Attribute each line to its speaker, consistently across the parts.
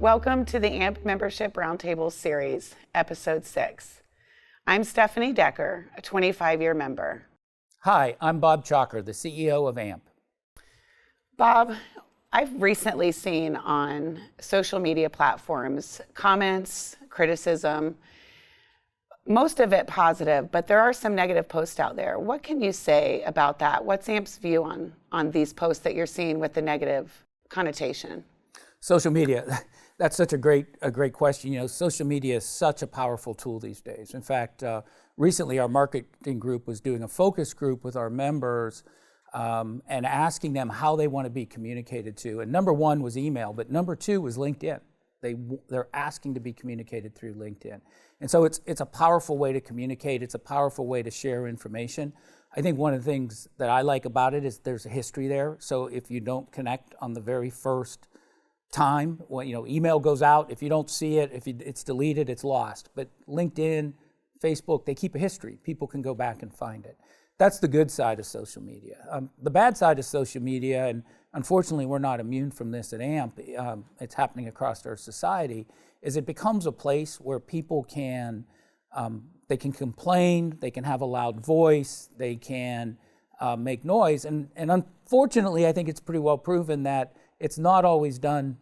Speaker 1: Welcome to the AMP Membership Roundtable Series, Episode 6. I'm Stephanie Decker, a 25-year member.
Speaker 2: Hi, I'm Bob Chalker, the CEO of AMP.
Speaker 1: Bob, I've recently seen on social media platforms comments, criticism, most of it positive, but there are some negative posts out there. What can you say about that? What's AMP's view on these posts that you're seeing with the negative connotation?
Speaker 2: Social media, that's such a great question. You know, social media is such a powerful tool these days. In fact, recently our marketing group was doing a focus group with our members and asking them how they want to be communicated to. And number one was email, but number two was LinkedIn. They're asking to be communicated through LinkedIn. And so it's a powerful way to communicate. It's a powerful way to share information. I think one of the things that I like about it is there's a history there. So if you don't connect on the very first time, when email goes out, if you don't see it, it's deleted, it's lost. But LinkedIn, Facebook, they keep a history. People can go back and find it. That's the good side of social media. The bad side of social media, and unfortunately we're not immune from this at AMP, it's happening across our society, is it becomes a place where people can, they can complain, they can have a loud voice, they can make noise, and unfortunately I think it's pretty well proven that it's not always done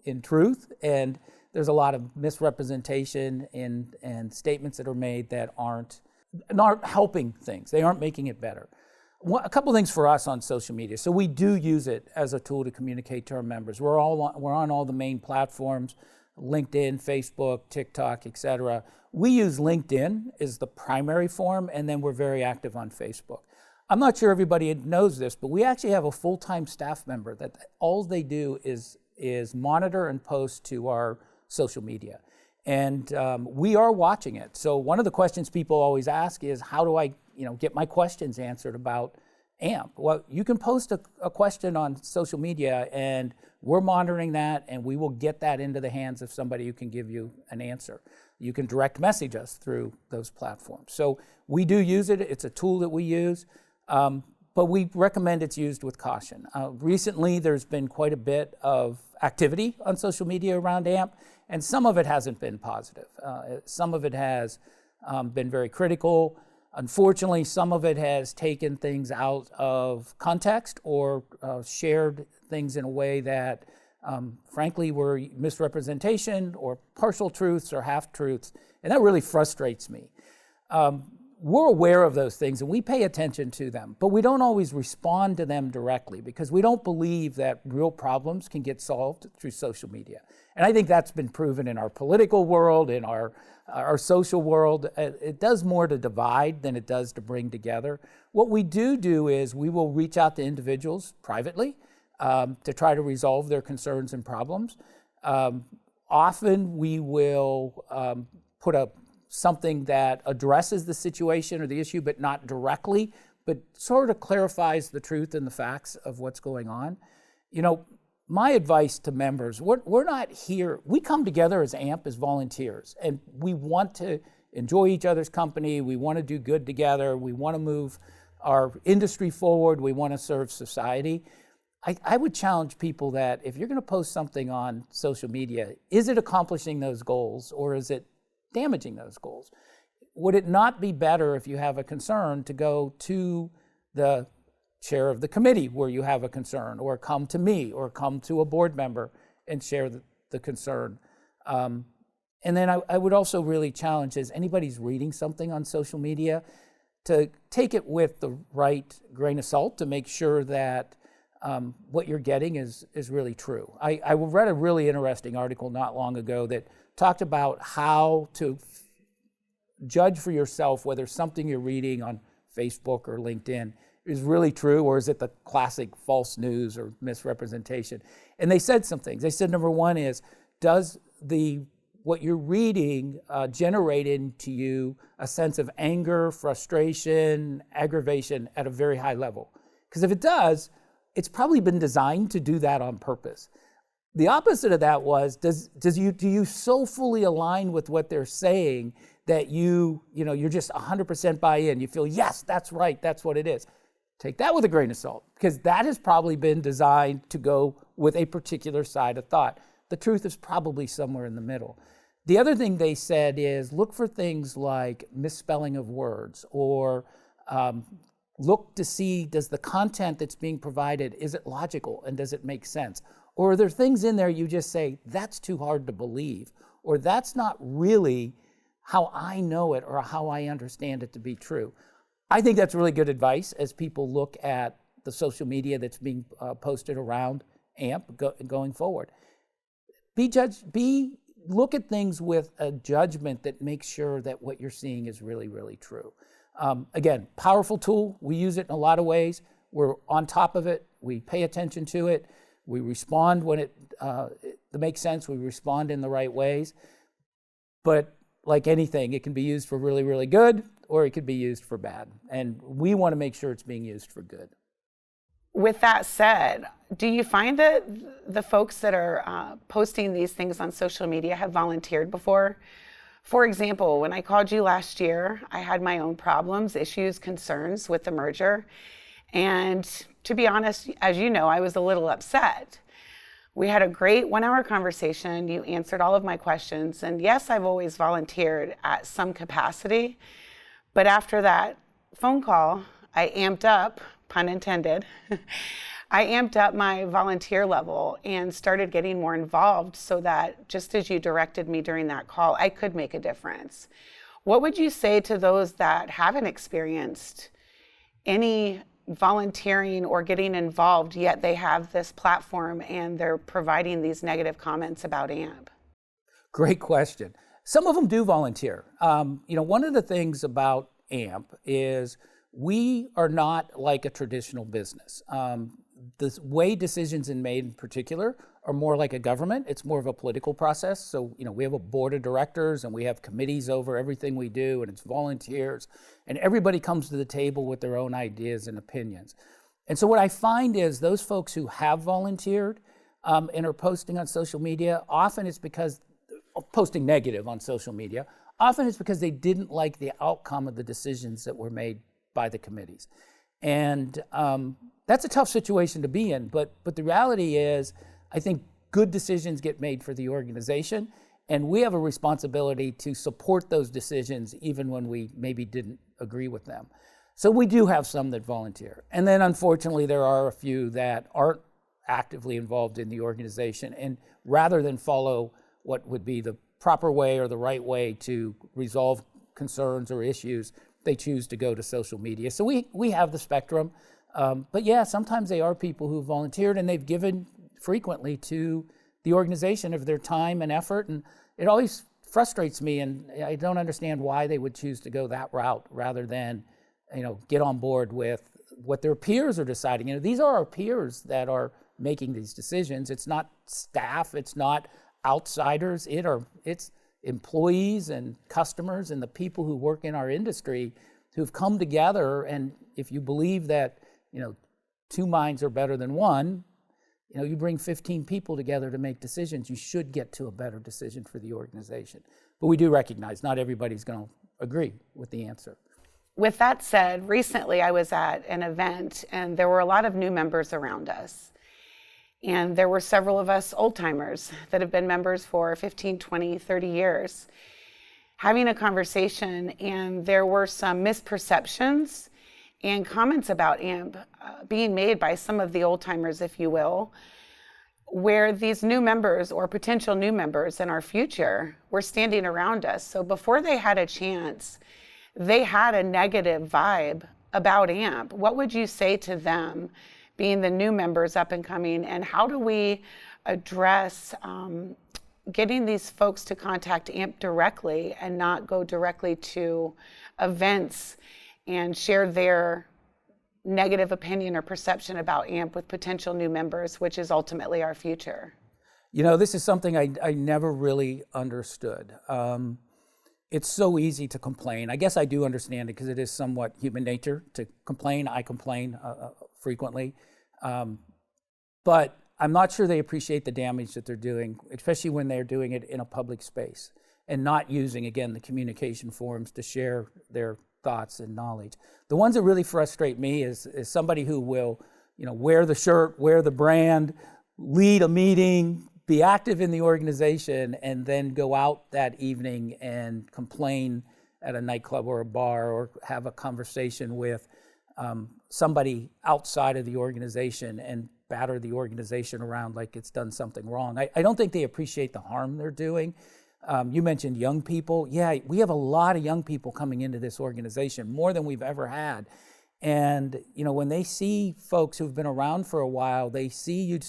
Speaker 2: in truth, and there's a lot of misrepresentation and statements that are made that aren't helping things. They aren't making it better. A couple things for us on social media. So we do use it as a tool to communicate to our members. We're on all the main platforms, LinkedIn, Facebook, TikTok, etc. We use LinkedIn as the primary form, and then we're very active on Facebook. I'm not sure everybody knows this, but we actually have a full-time staff member that all they do is monitor and post to our social media. And we are watching it. So one of the questions people always ask is, how do I get my questions answered about AMP? Well, you can post a question on social media, and we're monitoring that, and we will get that into the hands of somebody who can give you an answer. You can direct message us through those platforms. So we do use it. It's a tool that we use. But we recommend it's used with caution. Recently, there's been quite a bit of activity on social media around AMP, and some of it hasn't been positive. Some of it has been very critical. Unfortunately, some of it has taken things out of context or shared things in a way that, frankly, were misrepresentation or partial truths or half-truths, and that really frustrates me. We're aware of those things and we pay attention to them, but we don't always respond to them directly because we don't believe that real problems can get solved through social media. And I think that's been proven in our political world, in our social world. It does more to divide than it does to bring together. What we do is we will reach out to individuals privately to try to resolve their concerns and problems. Often we will put up something that addresses the situation or the issue, but not directly, but sort of clarifies the truth and the facts of what's going on. My advice to members, we're not here, we come together as AMP as volunteers, and we want to enjoy each other's company, we want to do good together, we want to move our industry forward, we want to serve society. I would challenge people that if you're going to post something on social media, is it accomplishing those goals or is it damaging those goals? Would it not be better if you have a concern to go to the chair of the committee where you have a concern, or come to me, or come to a board member and share the concern? And then I would also really challenge, as anybody's reading something on social media, to take it with the right grain of salt to make sure that what you're getting is really true. I read a really interesting article not long ago that talked about how to judge for yourself whether something you're reading on Facebook or LinkedIn is really true, or is it the classic false news or misrepresentation. And they said some things. They said, number one is, does what you're reading generate into you a sense of anger, frustration, aggravation at a very high level? Because if it does, it's probably been designed to do that on purpose. The opposite of that was, do you so fully align with what they're saying that you're just 100% buy in? You feel, yes, that's right, that's what it is. Take that with a grain of salt, because that has probably been designed to go with a particular side of thought. the truth is probably somewhere in the middle. The other thing they said is look for things like misspelling of words, or look to see, does the content that's being provided, is it logical and does it make sense? Or are there things in there you just say, that's too hard to believe, or that's not really how I know it or how I understand it to be true. I think that's really good advice as people look at the social media that's being posted around AMP going forward. Look at things with a judgment that makes sure that what you're seeing is really, really true. Again, powerful tool. We use it in a lot of ways. We're on top of it. We pay attention to it. We respond when it makes sense. We respond in the right ways. But like anything, it can be used for really, really good, or it could be used for bad. And we want to make sure it's being used for good.
Speaker 1: With that said, do you find that the folks that are posting these things on social media have volunteered before? For example, when I called you last year, I had my own problems, issues, concerns with the merger. And to be honest, as you know, I was a little upset. We had a great 1-hour conversation. You answered all of my questions. And yes, I've always volunteered at some capacity. But after that phone call, I amped up, pun intended, I amped up my volunteer level and started getting more involved so that, just as you directed me during that call, I could make a difference. What would you say to those that haven't experienced any volunteering or getting involved, yet they have this platform and they're providing these negative comments about AMP?
Speaker 2: Great question. Some of them do volunteer. One of the things about AMP is we are not like a traditional business. The way decisions are made in particular are more like a government. It's more of a political process. So, we have a board of directors and we have committees over everything we do, and it's volunteers, and everybody comes to the table with their own ideas and opinions. And so what I find is those folks who have volunteered and are posting on social media, often it's because, posting negative on social media, often it's because they didn't like the outcome of the decisions that were made by the committees. And that's a tough situation to be in, but the reality is, I think good decisions get made for the organization, and we have a responsibility to support those decisions even when we maybe didn't agree with them. So we do have some that volunteer. And then unfortunately, there are a few that aren't actively involved in the organization, and rather than follow what would be the proper way or the right way to resolve concerns or issues, they choose to go to social media. So we have the spectrum. But yeah, sometimes they are people who volunteered and they've given frequently to the organization of their time and effort. And it always frustrates me, and I don't understand why they would choose to go that route rather than, get on board with what their peers are deciding. These are our peers that are making these decisions. It's not staff, it's not outsiders, it's employees and customers and the people who work in our industry who've come together. And if you believe that, two minds are better than one, you bring 15 people together to make decisions, you should get to a better decision for the organization. But we do recognize not everybody's going to agree with the answer.
Speaker 1: With that said, recently I was at an event and there were a lot of new members around us. And there were several of us old-timers that have been members for 15, 20, 30 years, having a conversation, and there were some misperceptions and comments about AMP being made by some of the old-timers, if you will, where these new members or potential new members in our future were standing around us. So before they had a chance, they had a negative vibe about AMP. What would you say to them, being the new members up and coming, and how do we address getting these folks to contact AMP directly and not go directly to events and share their negative opinion or perception about AMP with potential new members, which is ultimately our future?
Speaker 2: This is something I never really understood. It's so easy to complain. I guess I do understand it because it is somewhat human nature to complain. I complain frequently. But I'm not sure they appreciate the damage that they're doing, especially when they're doing it in a public space and not using, again, the communication forums to share their thoughts and knowledge. The ones that really frustrate me is somebody who will, wear the shirt, wear the brand, lead a meeting, be active in the organization and then go out that evening and complain at a nightclub or a bar or have a conversation with somebody outside of the organization and batter the organization around like it's done something wrong. I don't think they appreciate the harm they're doing. You mentioned young people. Yeah, we have a lot of young people coming into this organization, more than we've ever had. And when they see folks who've been around for a while, they see you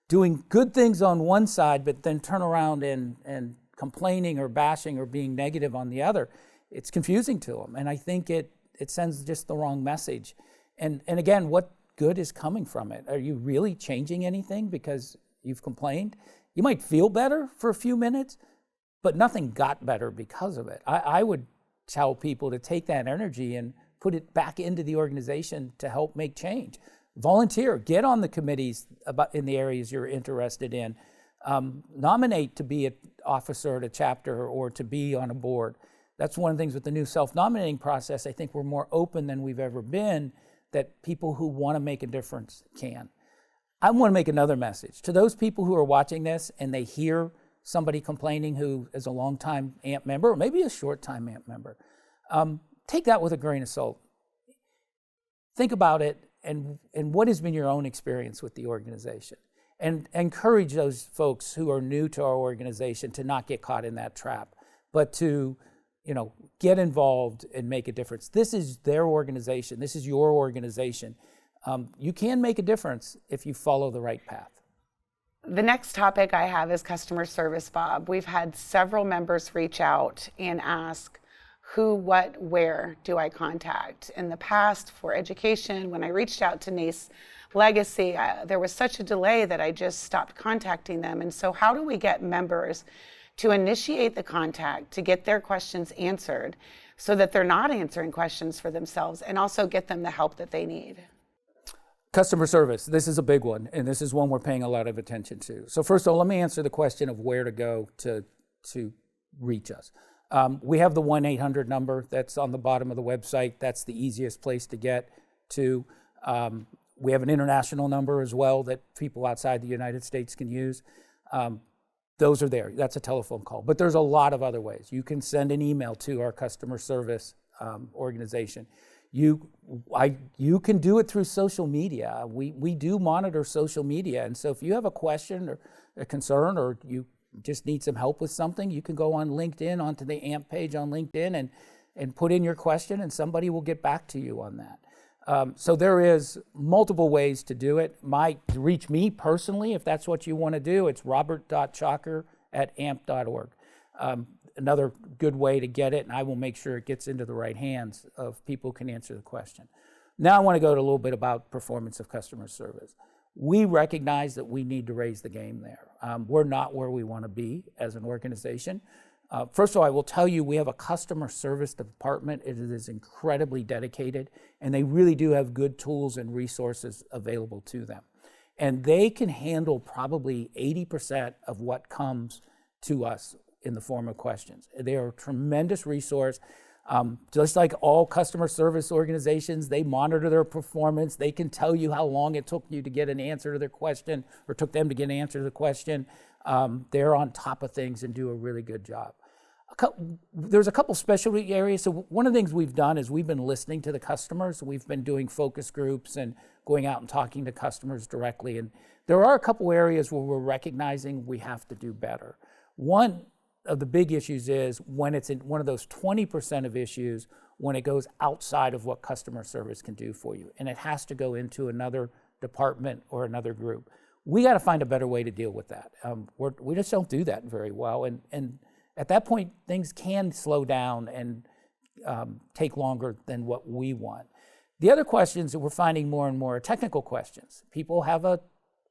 Speaker 2: doing good things on one side, but then turn around and complaining or bashing or being negative on the other. It's confusing to them, and I think it sends just the wrong message. And again, what good is coming from it? Are you really changing anything because you've complained? You might feel better for a few minutes, but nothing got better because of it. I would tell people to take that energy and put it back into the organization to help make change. Volunteer, get on the committees in the areas you're interested in. Nominate to be an officer at a chapter or to be on a board. That's one of the things with the new self-nominating process. I think we're more open than we've ever been, that people who want to make a difference can. I want to make another message. To those people who are watching this and they hear somebody complaining who is a long-time AMP member or maybe a short-time AMP member, take that with a grain of salt. Think about it and what has been your own experience with the organization. And encourage those folks who are new to our organization to not get caught in that trap, but to get involved and make a difference. This is their organization. This is your organization. You can make a difference if you follow the right path.
Speaker 1: The next topic I have is customer service, Bob. We've had several members reach out and ask, who, what, where do I contact? In the past, for education, when I reached out to NACE Legacy, there was such a delay that I just stopped contacting them. And so how do we get members to initiate the contact, to get their questions answered so that they're not answering questions for themselves, and also get them the help that they need?
Speaker 2: Customer service, this is a big one, and this is one we're paying a lot of attention to. So first of all, let me answer the question of where to go to reach us. We have the 1-800 number that's on the bottom of the website. That's the easiest place to get to. We have an international number as well that people outside the United States can use. Those are there. That's a telephone call. But there's a lot of other ways. You can send an email to our customer service organization. You can do it through social media. We do monitor social media. And so if you have a question or a concern, or you just need some help with something, you can go on LinkedIn, onto the AMP page on LinkedIn and put in your question, and somebody will get back to you on that. So there is multiple ways to do it. To reach me personally, if that's what you want to do, it's robert.chalker@amp.org. Another good way to get it, and I will make sure it gets into the right hands of people who can answer the question. Now I want to go to a little bit about performance of customer service. We recognize that we need to raise the game there. We're not where we want to be as an organization. First of all, I will tell you, we have a customer service department. It is incredibly dedicated, and they really do have good tools and resources available to them. And they can handle probably 80% of what comes to us in the form of questions. They are a tremendous resource. Just like all customer service organizations, they monitor their performance. They can tell you how long it took you to get an answer to their question, or took them to get an answer to the question. They're on top of things and do a really good job. There's a couple specialty areas. So one of the things we've done is we've been listening to the customers. We've been doing focus groups and going out and talking to customers directly. And there are a couple areas where we're recognizing we have to do better. One of the big issues is when it's in one of those 20% of issues when it goes outside of what customer service can do for you, and it has to go into another department or another group. We got to find a better way to deal with that. We just don't do that very well, and at that point, things can slow down and take longer than what we want. The other questions that we're finding more and more are technical questions. People have a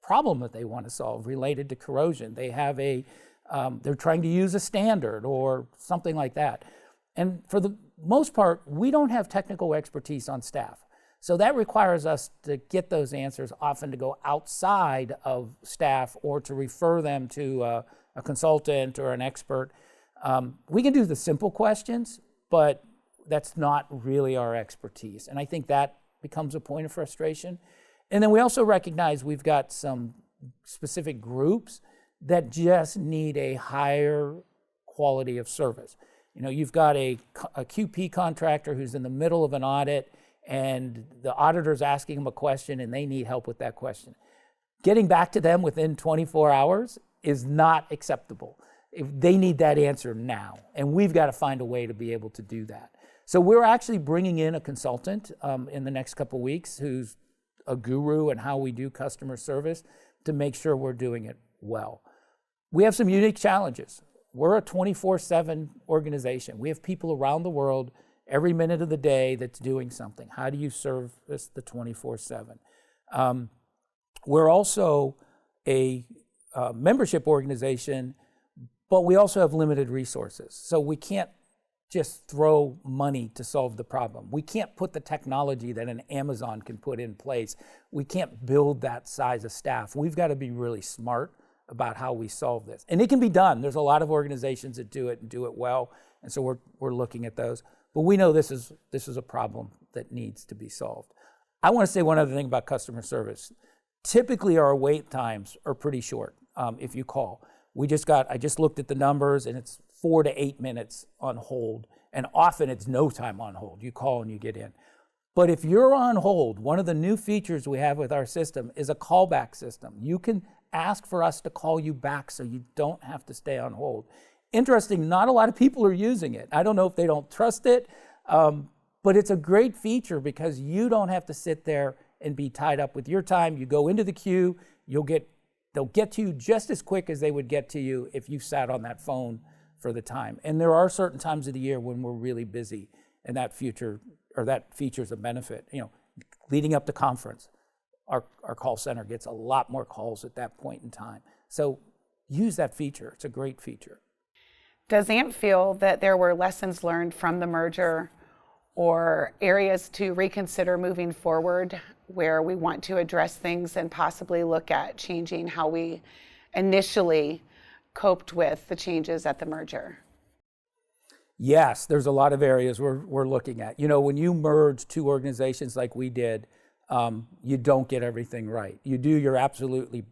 Speaker 2: problem that they want to solve related to corrosion. They have they're trying to use a standard or something like that. And for the most part, we don't have technical expertise on staff. So that requires us to get those answers, often to go outside of staff or to refer them to a consultant or an expert. We can do the simple questions, but that's not really our expertise. And I think that becomes a point of frustration. And then we also recognize we've got some specific groups that just need a higher quality of service. You know, you've got a QP contractor who's in the middle of an audit and the auditor's asking them a question and they need help with that question. Getting back to them within 24 hours is not acceptable. They need that answer now, and we've got to find a way to be able to do that. So we're actually bringing in a consultant in the next couple of weeks who's a guru in how we do customer service to make sure we're doing it well. We have some unique challenges. We're a 24/7 organization. We have people around the world every minute of the day that's doing something. How do you service the 24/7? We're also a membership organization, but we also have limited resources. So we can't just throw money to solve the problem. We can't put the technology that an Amazon can put in place. We can't build that size of staff. We've got to be really smart about how we solve this. And it can be done. There's a lot of organizations that do it and do it well. And so we're looking at those. But we know this is a problem that needs to be solved. I want to say one other thing about customer service. Typically our wait times are pretty short if you call. I just looked at the numbers and it's 4 to 8 minutes on hold. And often it's no time on hold. You call and you get in. But if you're on hold, one of the new features we have with our system is a callback system. You can ask for us to call you back so you don't have to stay on hold. Interesting, not a lot of people are using it. I don't know if they don't trust it, but it's a great feature because you don't have to sit there and be tied up with your time. You go into the queue, they'll get to you just as quick as they would get to you if you sat on that phone for the time. And there are certain times of the year when we're really busy, and that feature is a benefit. You know, leading up to conference, our call center gets a lot more calls at that point in time. So use that feature. It's a great feature.
Speaker 1: Does AMP feel that there were lessons learned from the merger or areas to reconsider moving forward where we want to address things and possibly look at changing how we initially coped with the changes at the merger?
Speaker 2: Yes, there's a lot of areas we're looking at. You know, when you merge two organizations like we did, you don't get everything right. You do your absolute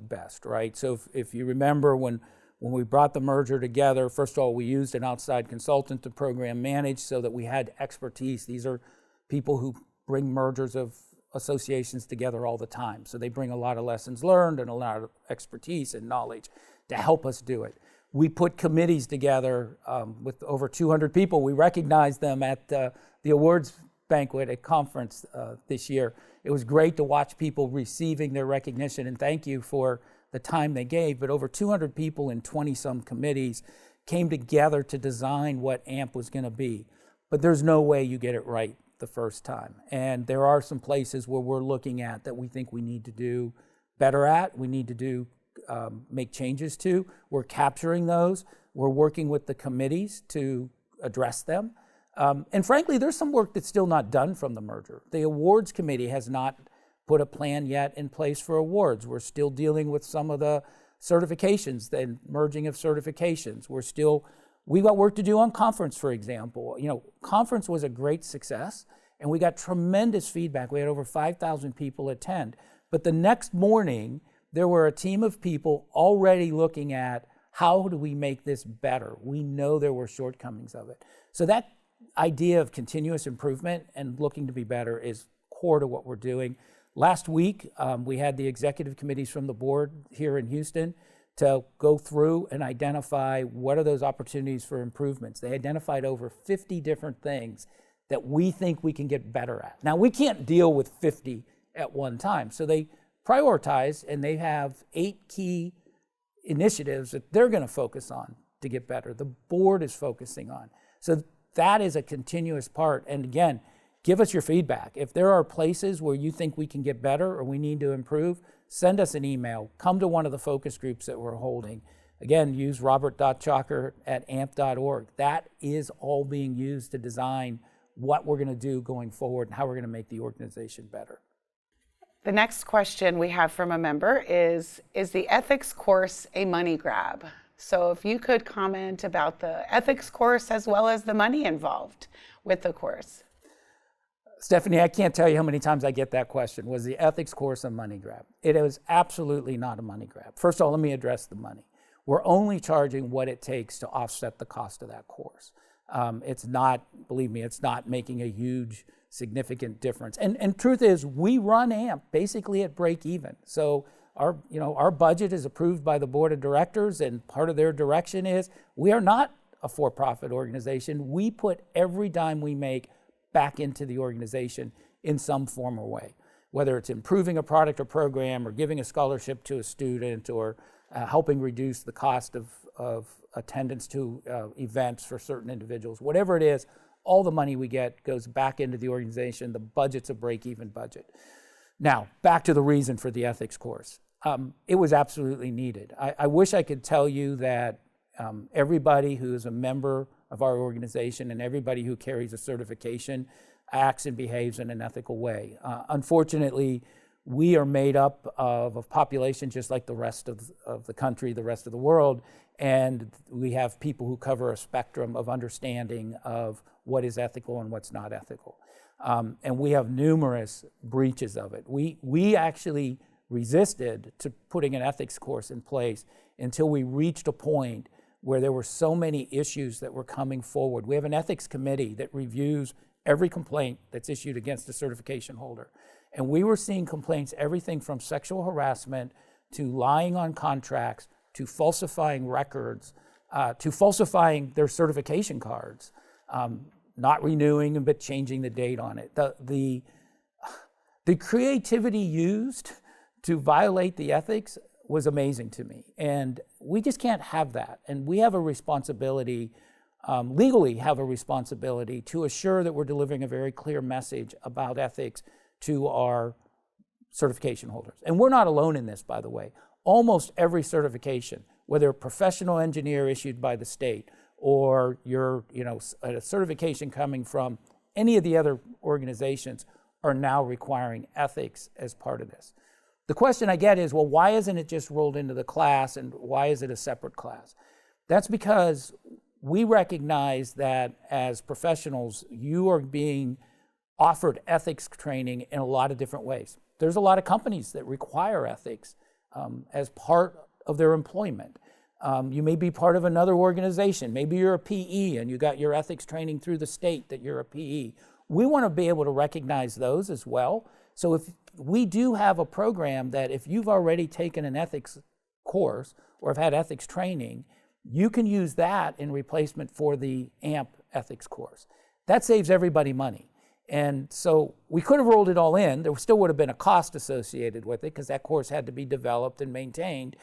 Speaker 2: best, right? So if you remember when we brought the merger together, first of all, we used an outside consultant to program manage so that we had expertise. These are people who bring mergers of associations together all the time. So they bring a lot of lessons learned and a lot of expertise and knowledge to help us do it. We put committees together with over 200 people. We recognized them at the awards banquet at conference this year. It was great to watch people receiving their recognition, and thank you for the time they gave. But over 200 people in 20-some committees came together to design what AMP was going to be. But there's no way you get it right the first time. And there are some places where we're looking at that we think we need to do better at, we need to make changes to. We're capturing those. We're working with the committees to address them. And frankly, there's some work that's still not done from the merger. The awards committee has not put a plan yet in place for awards. We're still dealing with some of the certifications, the merging of certifications. We've got work to do on conference, for example. You know, conference was a great success, and we got tremendous feedback. We had over 5,000 people attend. But the next morning, there were a team of people already looking at how do we make this better? We know there were shortcomings of it. So that idea of continuous improvement and looking to be better is core to what we're doing. Last week, we had the executive committees from the board here in Houston to go through and identify what are those opportunities for improvements. They identified over 50 different things that we think we can get better at. Now, we can't deal with 50 at one time, so they prioritize, and they have 8 key initiatives that they're going to focus on to get better. The board is focusing on. So that is a continuous part. And again, give us your feedback. If there are places where you think we can get better or we need to improve, send us an email. Come to one of the focus groups that we're holding. Again, use robert.chalker@amp.org. That is all being used to design what we're going to do going forward and how we're going to make the organization better.
Speaker 1: The next question we have from a member is the ethics course a money grab? So if you could comment about the ethics course as well as the money involved with the course.
Speaker 2: Stephanie, I can't tell you how many times I get that question. Was the ethics course a money grab? It was absolutely not a money grab. First of all, let me address the money. We're only charging what it takes to offset the cost of that course. It's not, believe me, it's not making a huge, significant difference. And truth is, we run AMP basically at break even. So our budget is approved by the board of directors, and part of their direction is we are not a for-profit organization. We put every dime we make back into the organization in some form or way, whether it's improving a product or program, or giving a scholarship to a student, or helping reduce the cost of attendance to events for certain individuals. Whatever it is, all the money we get goes back into the organization. The budget's a break-even budget. Now, back to the reason for the ethics course. It was absolutely needed. I wish I could tell you that everybody who is a member of our organization and everybody who carries a certification acts and behaves in an ethical way. Unfortunately, we are made up of a population just like the rest of the country, the rest of the world, and we have people who cover a spectrum of understanding of what is ethical and what's not ethical. And we have numerous breaches of it. We actually resisted to putting an ethics course in place until we reached a point where there were so many issues that were coming forward. We have an ethics committee that reviews every complaint that's issued against a certification holder. And we were seeing complaints, everything from sexual harassment to lying on contracts to falsifying records, to falsifying their certification cards, not renewing but changing the date on it. The creativity used to violate the ethics was amazing to me. And we just can't have that. And we have a responsibility, legally have a responsibility to assure that we're delivering a very clear message about ethics to our certification holders. And we're not alone in this, by the way. Almost every certification, whether a professional engineer issued by the state or a certification coming from any of the other organizations, are now requiring ethics as part of this. The question I get is, well, why isn't it just rolled into the class, and why is it a separate class? That's because we recognize that as professionals, you are being offered ethics training in a lot of different ways. There's a lot of companies that require ethics as part of their employment. You may be part of another organization. Maybe you're a PE and you got your ethics training through the state that you're a PE. We want to be able to recognize those as well. So if we do have a program that if you've already taken an ethics course or have had ethics training, you can use that in replacement for the AMP ethics course. That saves everybody money. And so we could have rolled it all in. There still would have been a cost associated with it because that course had to be developed and maintained.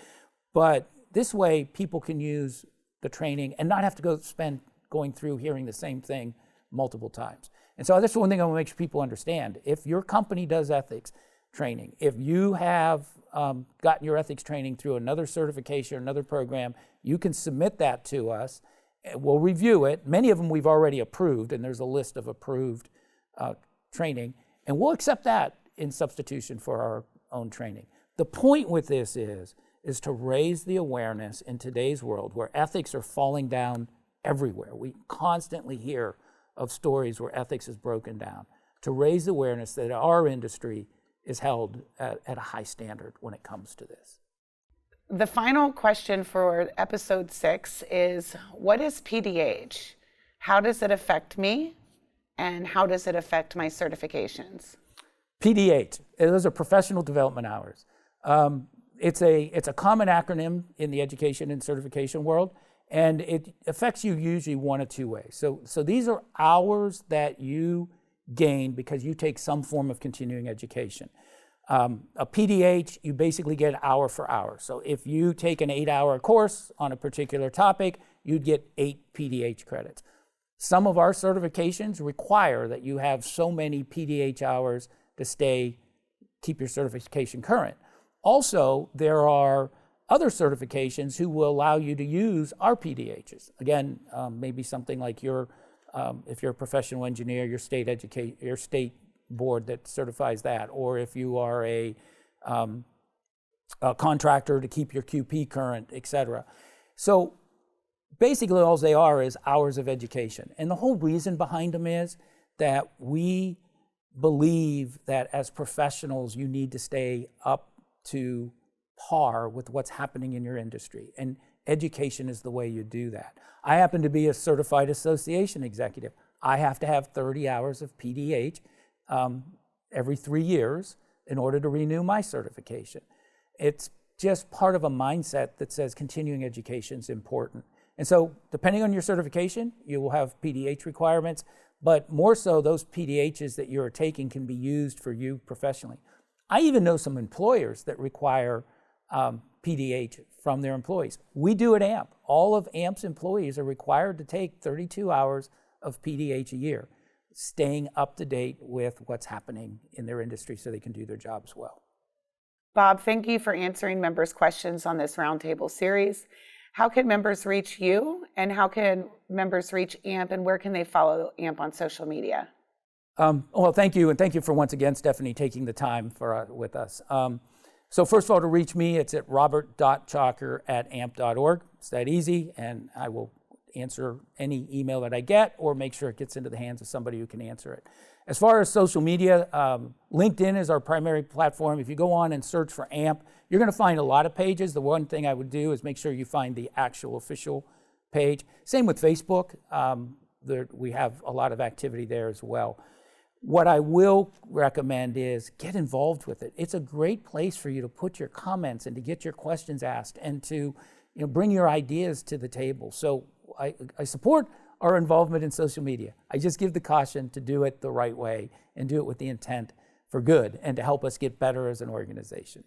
Speaker 2: But this way, people can use the training and not have to spend going through hearing the same thing multiple times. And so that's one thing I want to make sure people understand. If your company does ethics training, if you have gotten your ethics training through another certification or another program, you can submit that to us. We'll review it. Many of them we've already approved, and there's a list of approved training, and we'll accept that in substitution for our own training. The point with this is to raise the awareness in today's world where ethics are falling down everywhere. We constantly hear of stories where ethics is broken down, to raise awareness that our industry is held at a high standard when it comes to this.
Speaker 1: The final question for episode 6 is, what is PDH? How does it affect me? And how does it affect my certifications?
Speaker 2: PDH, those are professional development hours. It's a common acronym in the education and certification world, and it affects you usually one of two ways. So these are hours that you gain because you take some form of continuing education. A PDH, you basically get hour for hour. So if you take an 8-hour course on a particular topic, you'd get 8 PDH credits. Some of our certifications require that you have so many PDH hours to keep your certification current. Also, there are other certifications who will allow you to use our PDHs. Again, maybe something like if you're a professional engineer, your state board that certifies that, or if you are a contractor to keep your QP current, et cetera. So basically all they are is hours of education. And the whole reason behind them is that we believe that as professionals, you need to stay up to par with what's happening in your industry. And education is the way you do that. I happen to be a certified association executive. I have to have 30 hours of PDH every 3 years in order to renew my certification. It's just part of a mindset that says continuing education is important. And so depending on your certification, you will have PDH requirements, but more so those PDHs that you're taking can be used for you professionally. I even know some employers that require PDH from their employees. We do at AMP. All of AMP's employees are required to take 32 hours of PDH a year, staying up to date with what's happening in their industry so they can do their jobs well.
Speaker 1: Bob, thank you for answering members' questions on this Roundtable series. How can members reach you, and how can members reach AMP, and where can they follow AMP on social media?
Speaker 2: Well, thank you, and thank you for once again, Stephanie, taking the time with us. So first of all, to reach me, it's at robert.chalker@amp.org. It's that easy, and I will answer any email that I get or make sure it gets into the hands of somebody who can answer it. As far as social media, LinkedIn is our primary platform. If you go on and search for AMP, you're going to find a lot of pages. The one thing I would do is make sure you find the actual official page. Same with Facebook. We have a lot of activity there as well. What I will recommend is get involved with it. It's a great place for you to put your comments and to get your questions asked and to bring your ideas to the table. So I support our involvement in social media. I just give the caution to do it the right way and do it with the intent for good and to help us get better as an organization.